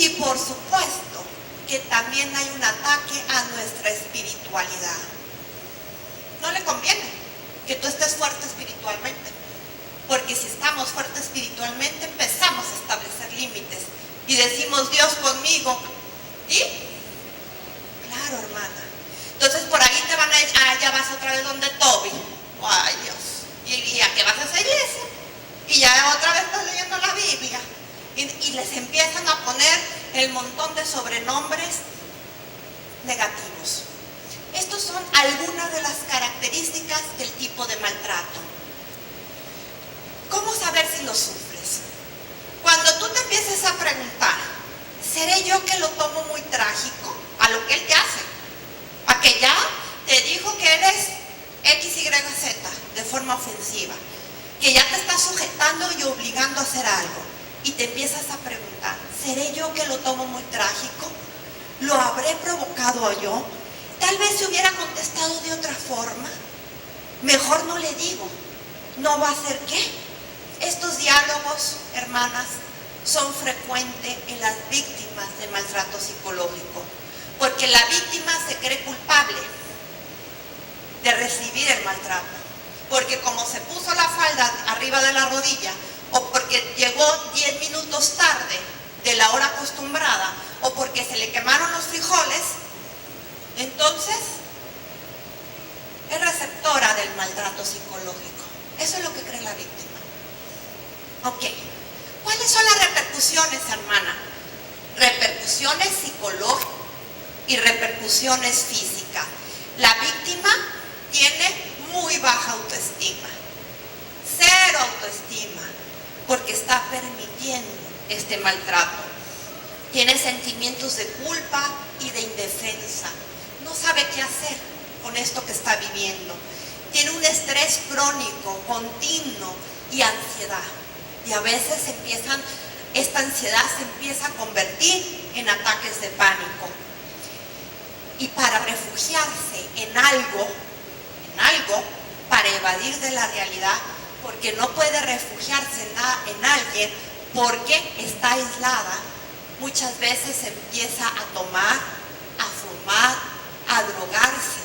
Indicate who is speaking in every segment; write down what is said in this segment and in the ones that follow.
Speaker 1: Y por supuesto que también hay un ataque a nuestra espiritualidad. No le conviene que tú estés fuerte espiritualmente, porque si estamos fuertes espiritualmente empezamos a establecer límites y decimos Dios conmigo. ¿Y? Claro, hermana. Entonces por ahí te van a decir, ya vas otra vez donde Toby. Ay, Dios. ¿Y a qué vas a esa iglesia? Y ya otra vez estás leyendo la Biblia. Y les empiezan a poner el montón de sobrenombres negativos. Estos son algunas de las características del tipo de maltrato. ¿Cómo saber si lo sufres? Cuando tú te empieces a preguntar, ¿seré yo que lo tomo muy trágico a lo que él te hace? A que ya te dijo que eres X, Y, Z de forma ofensiva, que ya te está sujetando y obligando a hacer algo. Y te empiezas a preguntar, ¿seré yo que lo tomo muy trágico? ¿Lo habré provocado yo? Tal vez se hubiera contestado de otra forma. Mejor no le digo. ¿No va a ser qué? Estos diálogos, hermanas, son frecuentes en las víctimas de maltrato psicológico, porque la víctima se cree culpable de recibir el maltrato, porque como se puso la falda arriba de la rodilla, o porque llegó 10 minutos tarde de la hora acostumbrada, o porque se le quemaron los frijoles, entonces es receptora del maltrato psicológico. Eso es lo que cree la víctima. Ok, ¿cuáles son las repercusiones, hermana? Repercusiones psicológicas y repercusiones físicas. La víctima tiene muy baja autoestima, cero autoestima, porque está permitiendo este maltrato. Tiene sentimientos de culpa y de indefensa. No sabe qué hacer con esto que está viviendo. Tiene un estrés crónico, continuo y ansiedad. Y a veces esta ansiedad se empieza a convertir en ataques de pánico. Y para refugiarse en algo, para evadir de la realidad, porque no puede refugiarse en alguien porque está aislada, muchas veces empieza a tomar, a fumar, a drogarse.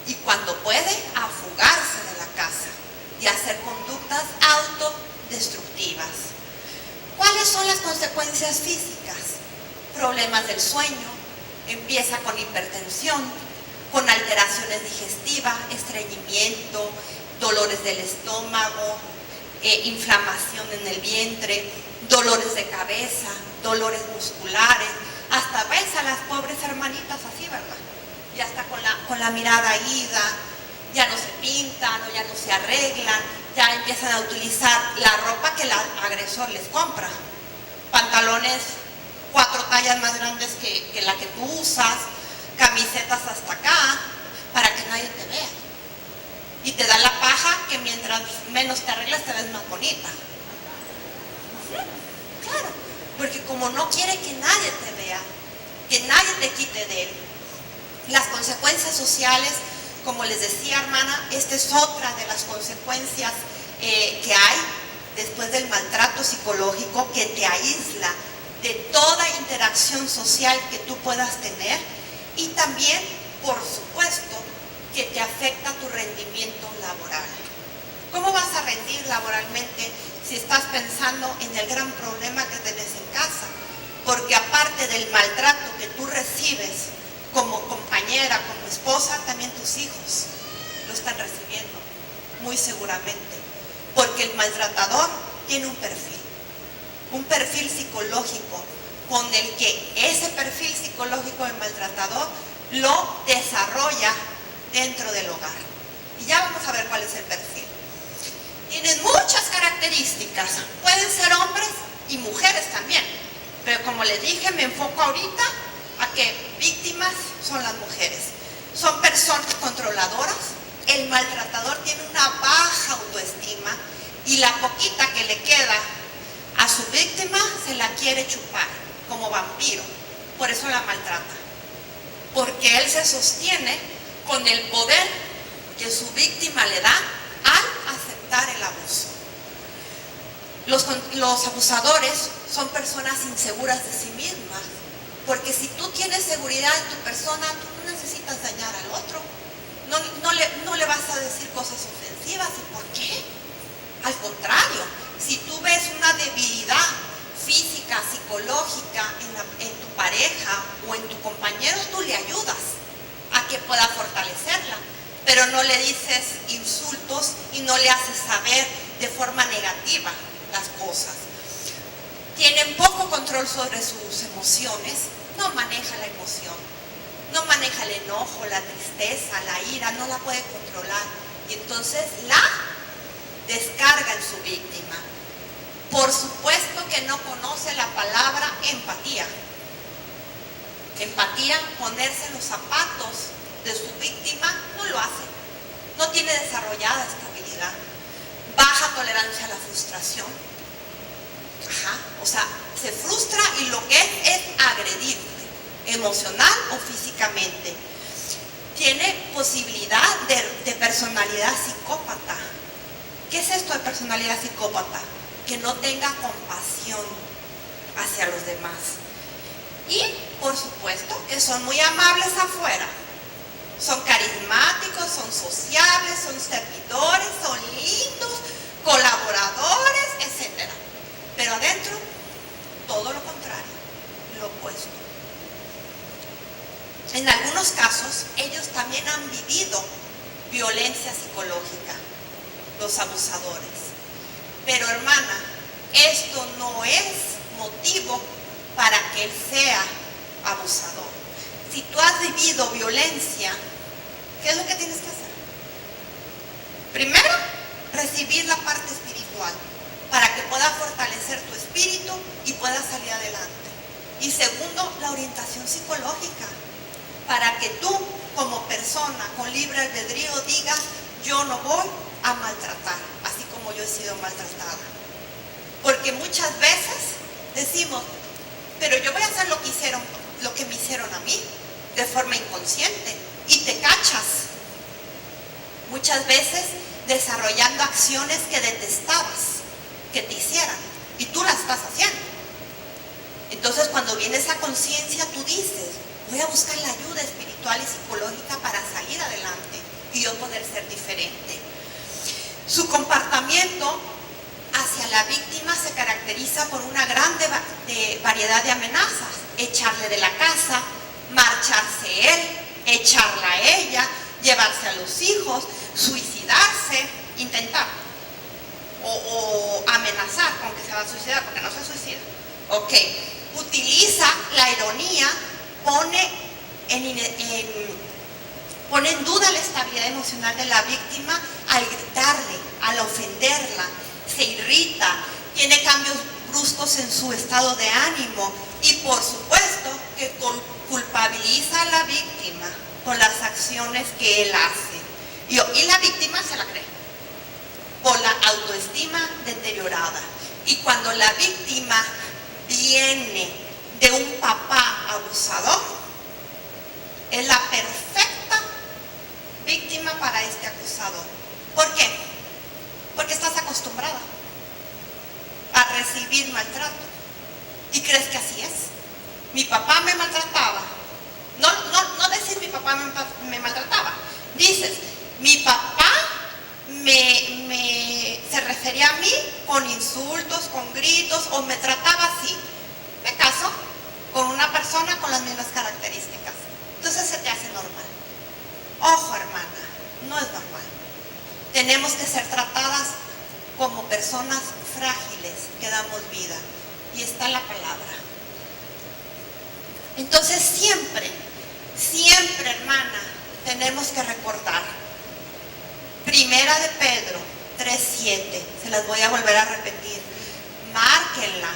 Speaker 1: Y cuando puede, a fugarse de la casa y a hacer conductas autodestructivas. ¿Cuáles son las consecuencias físicas? Problemas del sueño, empieza con hipertensión, con alteraciones digestivas, estreñimiento, dolores del estómago, inflamación en el vientre, dolores de cabeza, dolores musculares, hasta ves a las pobres hermanitas así, ¿verdad? Ya está con la mirada ida, ya no se pintan o ya no se arreglan, ya empiezan a utilizar la ropa que el agresor les compra, pantalones 4 tallas más grandes que la que tú usas, camisetas hasta acá, para que nadie te vea. Y te da la paja que mientras menos te arreglas te ves más bonita. Claro, porque como no quiere que nadie te vea, que nadie te quite de él. Las consecuencias sociales, como les decía, hermana, esta es otra de las consecuencias que hay después del maltrato psicológico, que te aísla de toda interacción social que tú puedas tener, y también, por supuesto, que te afecta tu rendimiento laboral. ¿Cómo vas a rendir laboralmente si estás pensando en el gran problema que tenés en casa? Porque aparte del maltrato que tú recibes como compañera, como esposa, también tus hijos lo están recibiendo, muy seguramente. Porque el maltratador tiene un perfil psicológico, con el que ese perfil psicológico del maltratador lo desarrolla dentro del hogar. Y ya vamos a ver cuál es el perfil. Tienen muchas características, pueden ser hombres y mujeres también, pero como les dije, me enfoco ahorita a que víctimas son las mujeres. Son personas controladoras, el maltratador tiene una baja autoestima y la poquita que le queda a su víctima se la quiere chupar como vampiro, por eso la maltrata, porque él se sostiene con el poder que su víctima le da al aceptar el abuso. Los abusadores son personas inseguras de sí mismas, porque si tú tienes seguridad en tu persona, tú no necesitas dañar al otro. No le vas a decir cosas ofensivas. ¿Y por qué? Al contrario, si tú ves una debilidad física, psicológica en tu pareja o en tu compañero, tú le ayudas a que pueda fortalecerla, pero no le dices insultos y no le haces saber de forma negativa las cosas. Tienen poco control sobre sus emociones, no maneja la emoción, no maneja el enojo, la tristeza, la ira, no la puede controlar, y entonces la descarga en su víctima. Por supuesto que no conoce la palabra empatía. Empatía, ponerse en los zapatos de su víctima, no lo hace. No tiene desarrollada esta habilidad. Baja tolerancia a la frustración. O sea, se frustra y lo que es agredirte, emocional o físicamente. Tiene posibilidad de personalidad psicópata. ¿Qué es esto de personalidad psicópata? Que no tenga compasión hacia los demás. Y, por supuesto, que son muy amables afuera. Son carismáticos, son sociables, son servidores, son lindos, colaboradores, etc. Pero adentro, todo lo contrario, lo opuesto. En algunos casos, ellos también han vivido violencia psicológica, los abusadores. Pero, hermana, esto no es motivo para que él sea abusador. Si tú has vivido violencia, ¿qué es lo que tienes que hacer? Primero, recibir la parte espiritual para que pueda fortalecer tu espíritu y puedas salir adelante. Y segundo, la orientación psicológica para que tú, como persona con libre albedrío, digas: yo no voy a maltratar, así como yo he sido maltratada. Porque muchas veces decimos: pero yo voy a hacer lo que me hicieron a mí, de forma inconsciente, y te cachas. Muchas veces desarrollando acciones que detestabas que te hicieran, y tú las estás haciendo. Entonces, cuando viene esa conciencia, tú dices: voy a buscar la ayuda espiritual y psicológica para salir adelante y yo poder ser diferente. Su comportamiento hacia la víctima se caracteriza por una gran variedad de amenazas: echarle de la casa, marcharse él, echarla a ella, llevarse a los hijos, suicidarse, intentar o amenazar con que se va a suicidar, porque no se suicida. Ok, utiliza la ironía, pone en duda la estabilidad emocional de la víctima al gritarle, al ofenderla, se irrita, tiene cambios bruscos en su estado de ánimo y, por supuesto, que culpabiliza a la víctima por las acciones que él hace. Y la víctima se la cree, por la autoestima deteriorada. Y cuando la víctima viene de un papá abusador, es la perfecta víctima para este acusador. ¿Por qué? Porque estás acostumbrada a recibir maltrato y crees que así es. Mi papá me maltrataba. No decir mi papá me maltrataba. Dices, mi papá se refería a mí con insultos, con gritos, o me trataba así. Me caso con una persona con las mismas características. Entonces se te hace normal. Ojo, hermana, no es normal. Tenemos que ser tratadas como personas frágiles que damos vida. Y está la palabra. Entonces siempre, hermana, tenemos que recordar. Primera de Pedro 3:7, se las voy a volver a repetir. Márquenla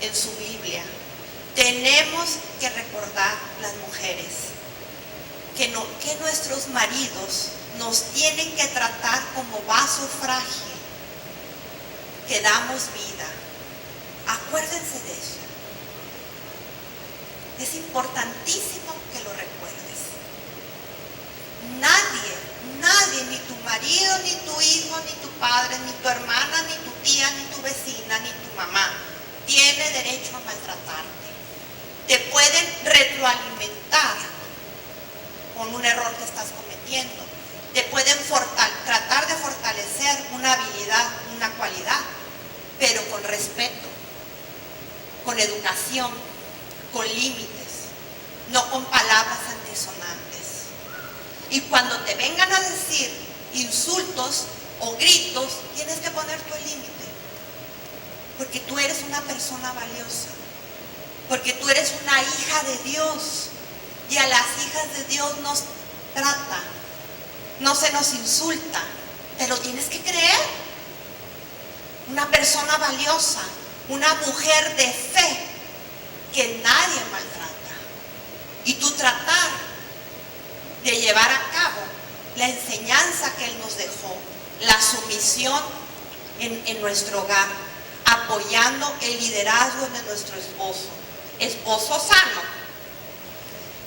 Speaker 1: en su Biblia. Tenemos que recordar, las mujeres, que nuestros maridos nos tienen que tratar como vaso frágil, que damos vida. Acuérdense de eso. Es importantísimo que lo recuerdes. Nadie, ni tu marido, ni tu hijo, ni tu padre, ni tu hermana, ni tu tía, ni tu vecina, ni mamá, tiene derecho a maltratarte. Te pueden retroalimentar con un error que estás cometiendo. Te pueden tratar de fortalecer una habilidad, una cualidad, pero con respeto, con educación, con límites, no con palabras antisonantes. Y cuando te vengan a decir insultos o gritos, tienes que poner tu límite, porque tú eres una persona valiosa, porque tú eres una hija de Dios, y a las hijas de Dios nos trata, no se nos insulta, te lo tienes que creer. Una persona valiosa, una mujer de fe que nadie maltrata, y tú tratar de llevar a cabo la enseñanza que Él nos dejó, la sumisión en nuestro hogar, apoyando el liderazgo de nuestro esposo sano.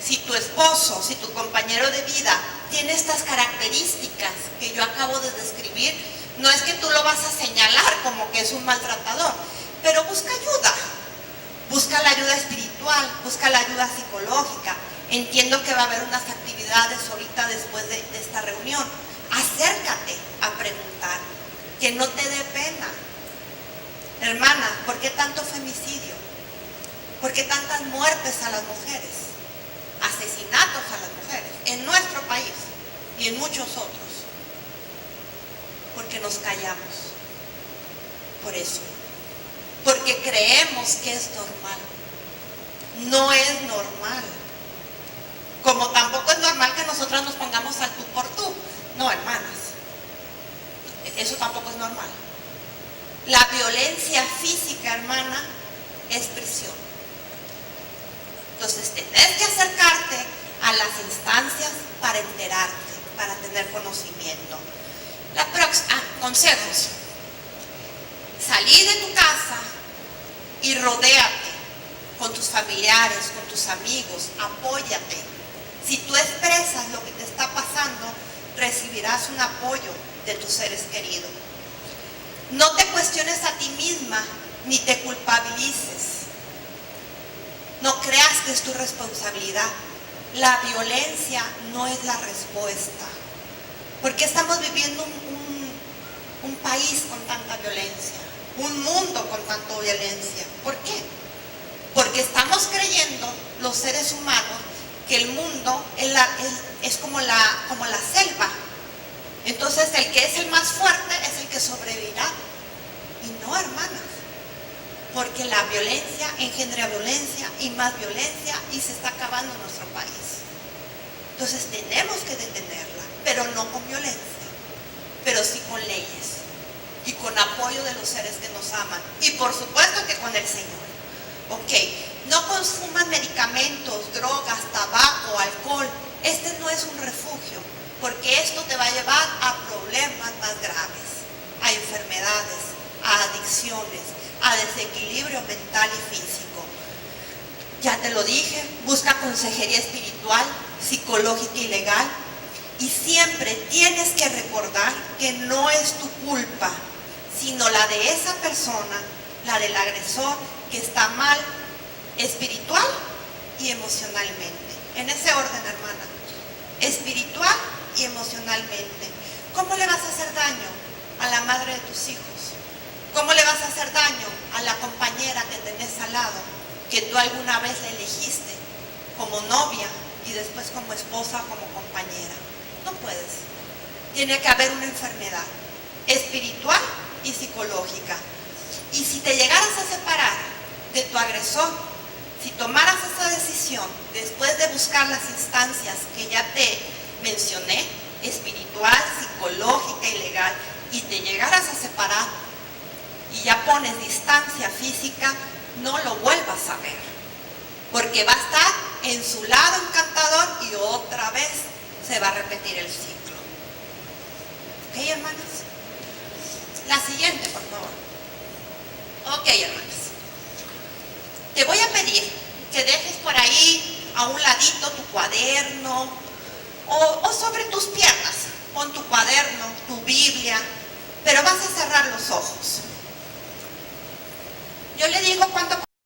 Speaker 1: Si tu esposo, si tu compañero de vida tiene estas características que yo acabo de describir, no es que tú lo vas a señalar como que es un maltratador, pero busca ayuda. Busca la ayuda espiritual, busca la ayuda psicológica. Entiendo que va a haber unas actividades ahorita después de esta reunión. Acércate a preguntar, que no te dé pena. Hermana, ¿por qué tanto femicidio? ¿Por qué tantas muertes a las mujeres? Asesinatos a las mujeres en nuestro país y en muchos otros. Porque nos callamos. Por eso. Porque creemos que es normal. No es normal. Como tampoco es normal que nosotras nos pongamos al tú por tú. No, hermanas. Eso tampoco es normal. La violencia física, hermana, es prisión. Entonces, tenés que acercarte a las instancias para enterarte, para tener conocimiento. Consejos. Salí de tu casa y rodéate con tus familiares, con tus amigos, apóyate. Si tú expresas lo que te está pasando, recibirás un apoyo de tus seres queridos. No te cuestiones a ti misma, ni te culpabilices. No creas que es tu responsabilidad. La violencia no es la respuesta. ¿Por qué estamos viviendo un país con tanta violencia? Un mundo con tanta violencia. ¿Por qué? Porque estamos creyendo, los seres humanos, que el mundo es como la selva. Entonces el que es el más fuerte es el que sobrevivirá. Y no, hermanas. Porque la violencia engendra violencia y más violencia, y se está acabando nuestro país. Entonces tenemos que detenerla, pero no con violencia, pero sí con leyes y con apoyo de los seres que nos aman, y por supuesto que con el Señor. Ok, no consuman medicamentos, drogas, tabaco, alcohol. Este no es un refugio, porque esto te va a llevar a problemas más graves, a enfermedades, a adicciones, a desequilibrio mental y físico. Ya te lo dije, busca consejería espiritual, psicológica y legal, y siempre tienes que recordar que no es tu culpa, sino la de esa persona, la del agresor, que está mal espiritual y emocionalmente. En ese orden, hermana, espiritual y emocionalmente. ¿Cómo le vas a hacer daño a la madre de tus hijos? ¿Cómo le vas a hacer daño a la compañera que tenés al lado, que tú alguna vez le elegiste como novia y después como esposa o como compañera? No puedes. Tiene que haber una enfermedad espiritual y psicológica. Y si te llegaras a separar de tu agresor, si tomaras esa decisión después de buscar las instancias que ya te mencioné, espiritual, psicológica y legal, y te llegaras a separar, y ya pones distancia física, no lo vuelvas a ver, porque va a estar en su lado encantador y otra vez se va a repetir el ciclo. ¿Ok, hermanas? La siguiente, por favor. Ok, hermanas. Te voy a pedir que dejes por ahí a un ladito tu cuaderno o sobre tus piernas. Pon tu cuaderno, tu Biblia, pero vas a cerrar los ojos. Yo le digo cuando